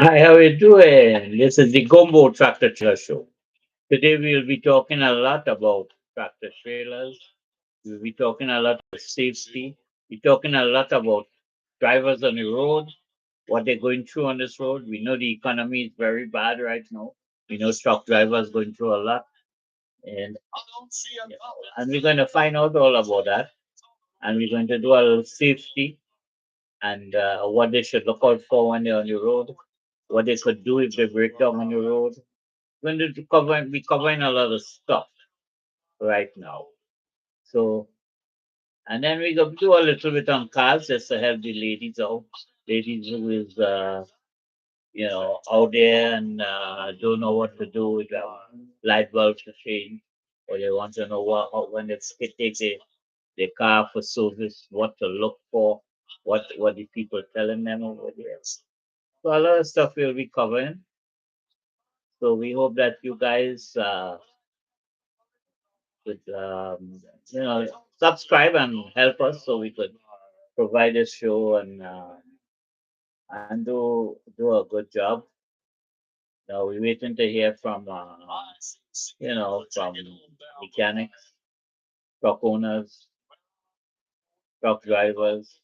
Hi, how you doing? This is the Gumbo Tractor Trailer Show. Today we'll be talking a lot about tractor trailers. We'll be talking a lot about safety. We're talking a lot about drivers on the road, what they're going through on this road. We know the economy is very bad right now. We know truck drivers going through a lot, and and we're going to find out all about that. And we're going to do a little safety and what they should look out for when they're on the road, what they could do if they break down on the road. Going to be covering a lot of stuff right now. So, and then we go do a little bit on cars just to help the ladies out. Ladies who is, out there and don't know what to do with light bulbs to change, or they want to know when they take their car for service, what to look for, what the people telling them over there. So a lot of stuff we'll be covering. So we hope that you guys could subscribe and help us so we could provide a show and do a good job. Now we're waiting to hear from from mechanics, truck owners, truck drivers,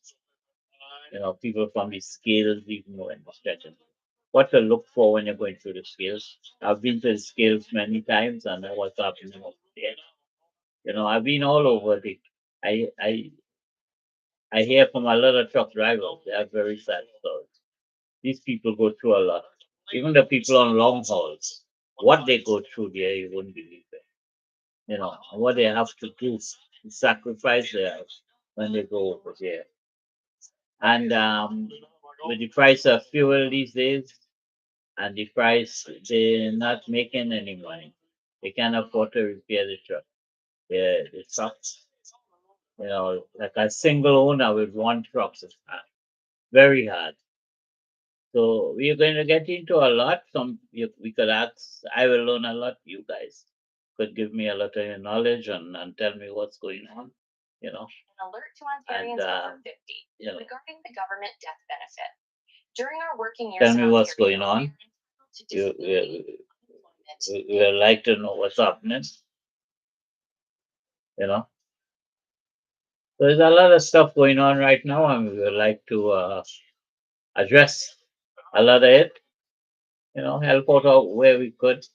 people from the scales, even when stretching. What to look for when you're going through the scales. I've been to the scales many times and know what's happening over there. I've been all over the. I hear from a lot of truck drivers. They are very sad stories. These people go through a lot. Even the people on long hauls, what they go through there, you wouldn't believe it. And what they have to do, sacrifice their when they go over there. And with the price of fuel these days and the price, they're not making any money. They can't afford to repair the truck. The trucks, like a single owner with one truck is hard, very hard. So we're going to get into a lot. We could ask. I will learn a lot. You guys could give me a lot of your knowledge and tell me what's going on. You know, An alert to and Ontarians over 50 you know, regarding the government death benefit. During our working tell years in me what's Ontario, going on. to You disability employment, we would like to know what's happening. You know, so there's a lot of stuff going on right now, and we would like to address a lot of it. Help out where we could.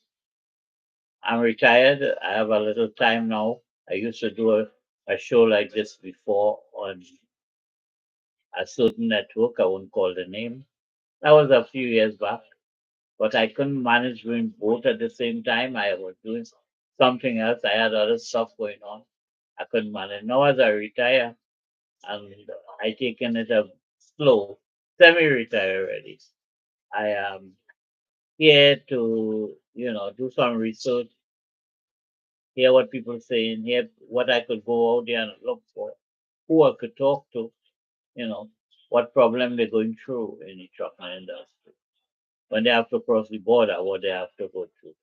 I'm retired. I have a little time now. I used to do a show like this before on a certain network. I won't call the name. That was a few years back, but I couldn't manage doing both at the same time. I was doing something else. I had other stuff going on. I couldn't manage. Now, as I retire, and I taken it a slow, semi-retire already. I am here to, do some research, hear what people saying, hear what I could go out there and look for, who I could talk to, you know, what problem they're going through in the trucking industry. When they have to cross the border, what they have to go through.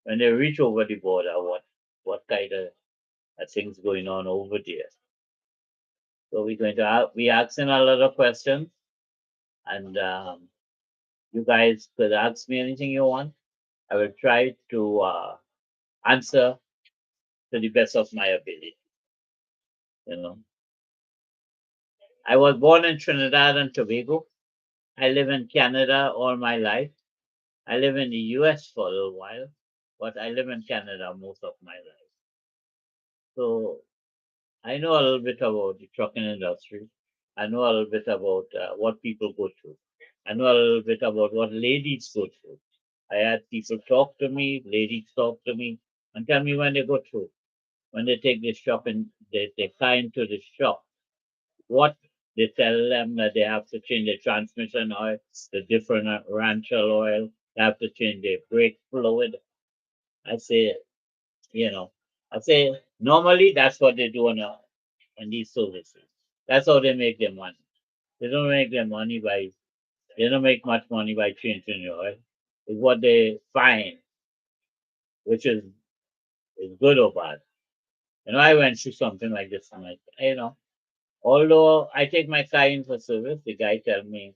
When they reach over the border, what kind of things going on over there. So we're going to be asking a lot of questions, and you guys could ask me anything you want. I will try to answer to the best of my ability. You know, I was born in Trinidad and Tobago. I live in Canada all my life. I live in the US for a little while, but I live in Canada most of my life. So I know a little bit about the trucking industry. I know a little bit about what people go through. I know a little bit about what ladies go through. I had people talk to me, ladies talk to me, and tell me when they go through. When they take the shop and they car into the shop, what they tell them that they have to change the transmission oil, the different ranchal oil, they have to change their brake fluid. I say, you know, I say normally that's what they do on these services. That's how they make their money. They don't make their money by they don't make much money by changing the oil. It's what they find, which is good or bad. I went through something like this and although I take my car in for service, the guy tell me,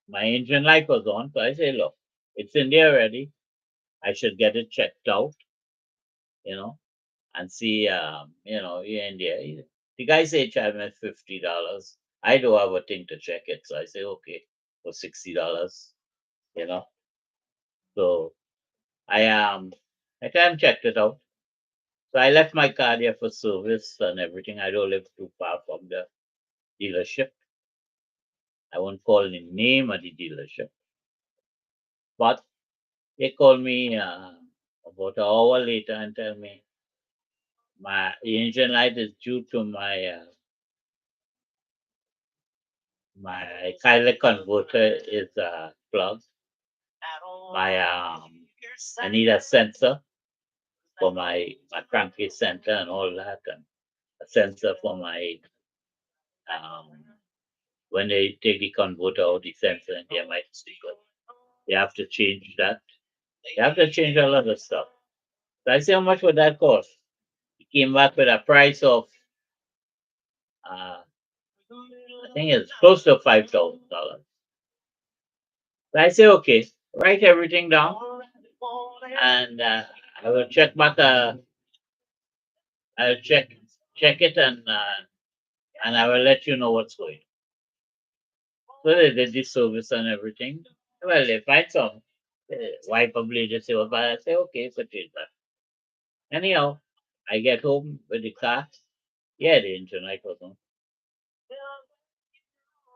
my engine light was on. So I say, look, it's in there already. I should get it checked out, you know, and see, you're in there. The guy said charge me $50. I don't have a thing to check it. So I say, okay, for $60, you know. So I time checked it out. So I left my car there for service and everything. I don't live too far from the dealership. I won't call the name of the dealership, but they called me about an hour later and tell me my engine light is due to my catalytic converter is plugged. My I need a sensor for my crankcase center and all that, and a sensor for my um, when they take the converter out, the sensor and their might sticker. They have to change that. They have to change a lot of stuff. So I say, how much would that cost? He came back with a price of uh, I think it's close to $5,000. So I say, okay, write everything down, and I will check back. I'll check it, and I will let you know what's going. So they did the service and everything. Well, they find some. Why probably just say, well, but I say, okay, so change that. Anyhow, I get home with the car. Yeah, the engine light was on.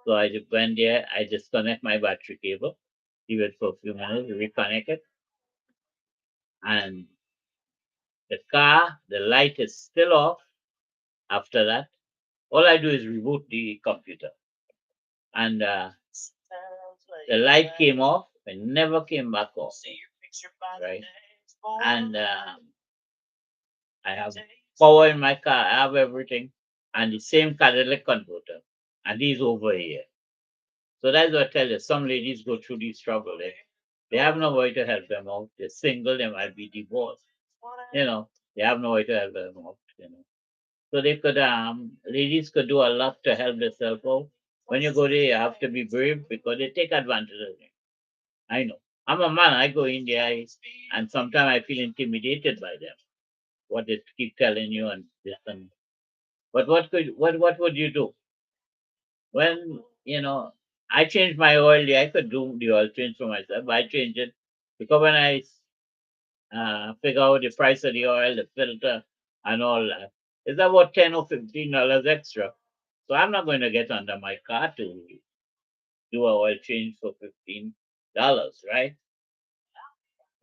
So I just went there. I disconnect my battery cable, leave it for a few minutes, reconnect it, and the light is still off. After that, all I do is reboot the computer, and the light came off and never came back off. Right, and I have power in my car. I have everything, and the same catalytic converter, and these over here. So that's what I tell you. Some ladies go through these trouble. They have nobody to help them out. They're single. They might be divorced. They have no way to help them out. So they could, ladies could do a lot to help themselves out. When you go there, you have to be brave because they take advantage of you. I know. I'm a man. I go in there, and sometimes I feel intimidated by them. What they keep telling you and this and. But what would you do when I changed my oil? Yeah, I could do the oil change for myself. But I changed it because when I figure out the price of the oil, the filter, and all that. It's about $10 or $15 extra. So I'm not going to get under my car to do a oil change for $15, right?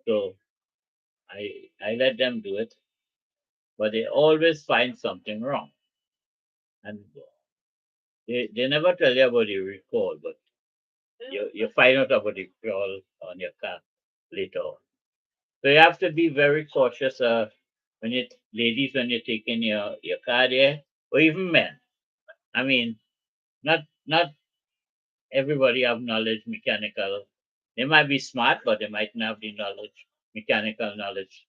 So I let them do it, but they always find something wrong, and they never tell you about the recall, but you find out about the recall on your car later on. So you have to be very cautious when you ladies when you're taking your car there, or even men. I mean, not everybody have knowledge mechanical. They might be smart, but they might not have the knowledge, mechanical knowledge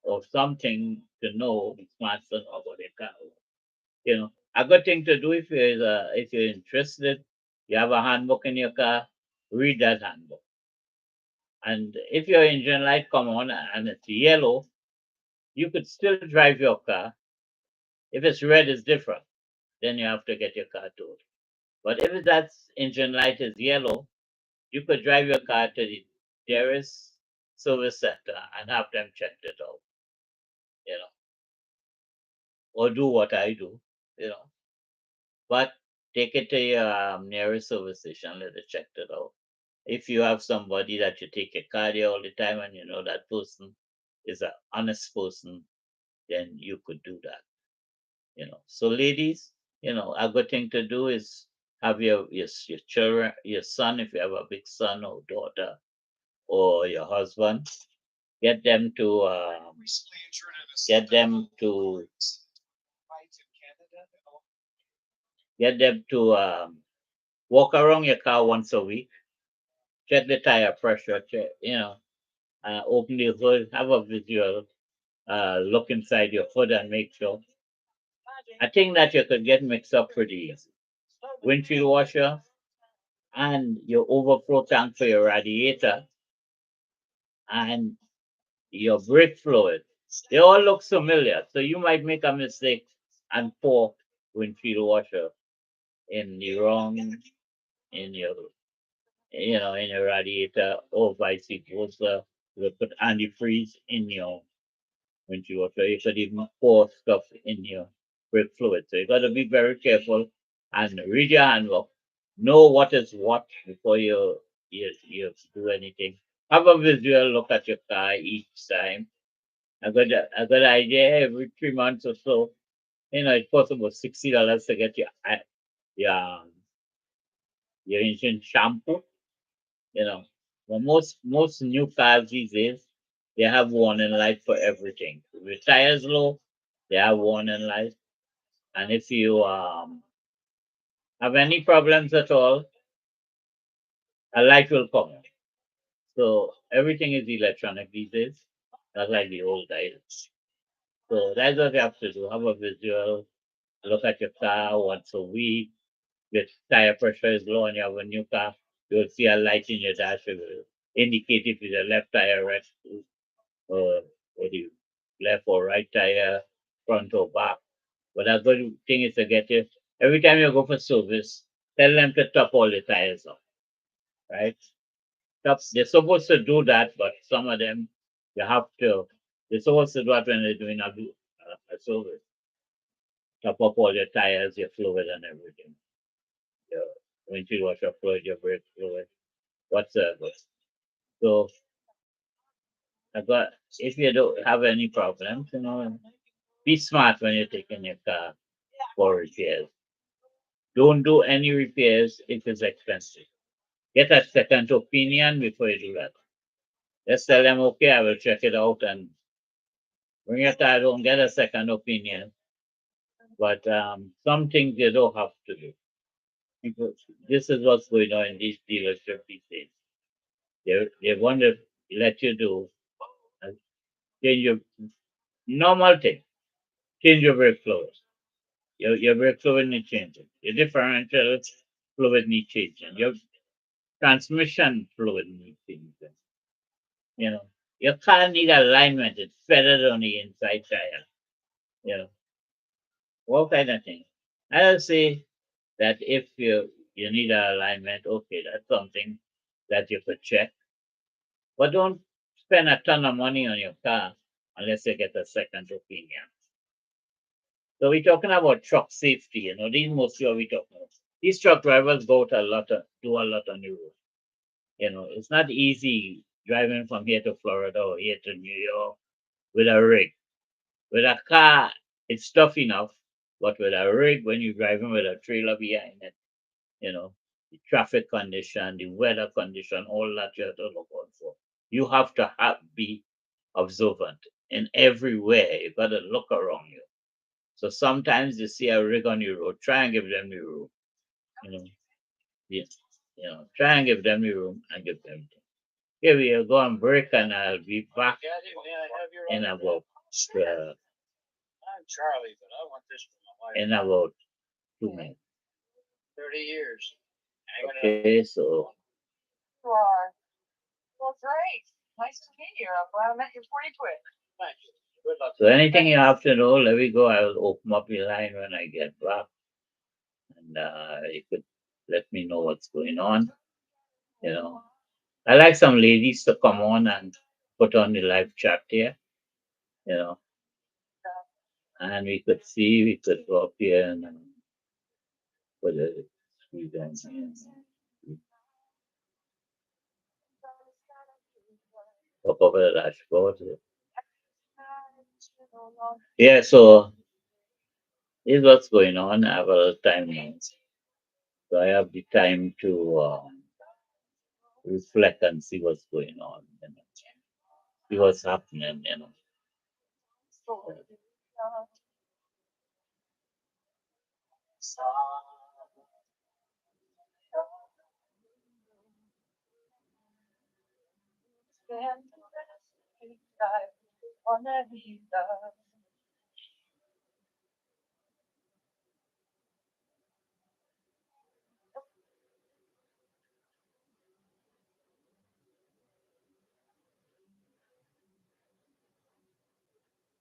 of something to know the smart stuff about their car. A good thing to do if you're interested, you have a handbook in your car, read that handbook. And if your engine light come on and it's yellow, you could still drive your car. If it's red, it's different. Then you have to get your car towed. But if that engine light is yellow, you could drive your car to the nearest service center and have them check it out, you know, or do what I do, you know. But take it to your nearest service station, let it check it out. If you have somebody that you take your car there all the time and you know that person is an honest person, then you could do that. So ladies, a good thing to do is have your children, your son, if you have a big son or daughter, or your husband, get them to get them to get them to walk around your car once a week, check the tire pressure, open the hood, have a visual look inside your hood and make sure. I think that you could get mixed up pretty easy. Windshield washer, and your overflow tank for your radiator and your brake fluid. They all look familiar. So you might make a mistake and pour windshield washer in the wrong in your in your radiator or vice versa. You put antifreeze in your windshield washer. You could even pour stuff in your brake fluid. So you gotta be very careful and read your handbook. Know what is what before you do anything. Have a visual look at your car each time. A good idea every 3 months or so. It costs about $60 to get your um, your engine shampoo. You know, but most new cars these days they have warning light for everything. If your tires low, they have warning light, and if you have any problems at all, a light will come on. So everything is electronic these days. Not like the old days. So that's what you have to do. Have a visual look at your car once a week. Your tire pressure is low and you have a new car, you'll see a light in your dash. It will indicate if it's a left tire rescue or the left or right tire, front or back. But a good thing is to get it every time you go for service, tell them to top all the tires up, right? Top, they're supposed to do that, but some of them you have to. They're supposed to do that when they're doing a service. Top up all your tires, your fluid, and everything. Your windshield washer fluid, your brake fluid, whatsoever. So I got if you don't have any problems, be smart when you're taking your car for repairs. Don't do any repairs if it's expensive. Get a second opinion before you do that. Just tell them, okay, I will check it out and bring your car home, get a second opinion. But some things you don't have to do. Because this is what's going on in these dealerships these days. They want to let you do uh, change your normal thing, change your brake fluid. Your brake fluid need changing. Your differential fluid need changing. Your transmission fluid need changing. You know, your car need alignment. It's feathered on the inside tire. You know, all kind of things. I'll say that if you need an alignment, okay, that's something that you could check. But don't spend a ton of money on your car unless you get a second opinion. So we're talking about truck safety. These mostly what we talking about. These truck drivers go out do a lot on the road. It's not easy driving from here to Florida or here to New York with a rig. With a car, it's tough enough, but with a rig, when you're driving with a trailer behind it, you know, the traffic condition, the weather condition, all that you have to look out for. You have to be observant in everywhere. You got to look around you. So sometimes you see a rig on your road, try and give them the room. You know, yeah, try and give them the room and give them. Here we are go on break, and I'll be back in about uh, in about 2 minutes. Okay, so You are. Well, great. Nice to meet you. I'm glad I met you pretty quick. anything you have to know, let me go. I will open up the line when I get back, and you could let me know what's going on. You know, I like some ladies to come on and put on the live chat here. You know, and we could go up here and put it. We can up over the dashboard. Yeah, so here's what's going on. I have a little time now. So I have the time to reflect and see what's going on, see what's happening. Spend the rest of your life on that vida.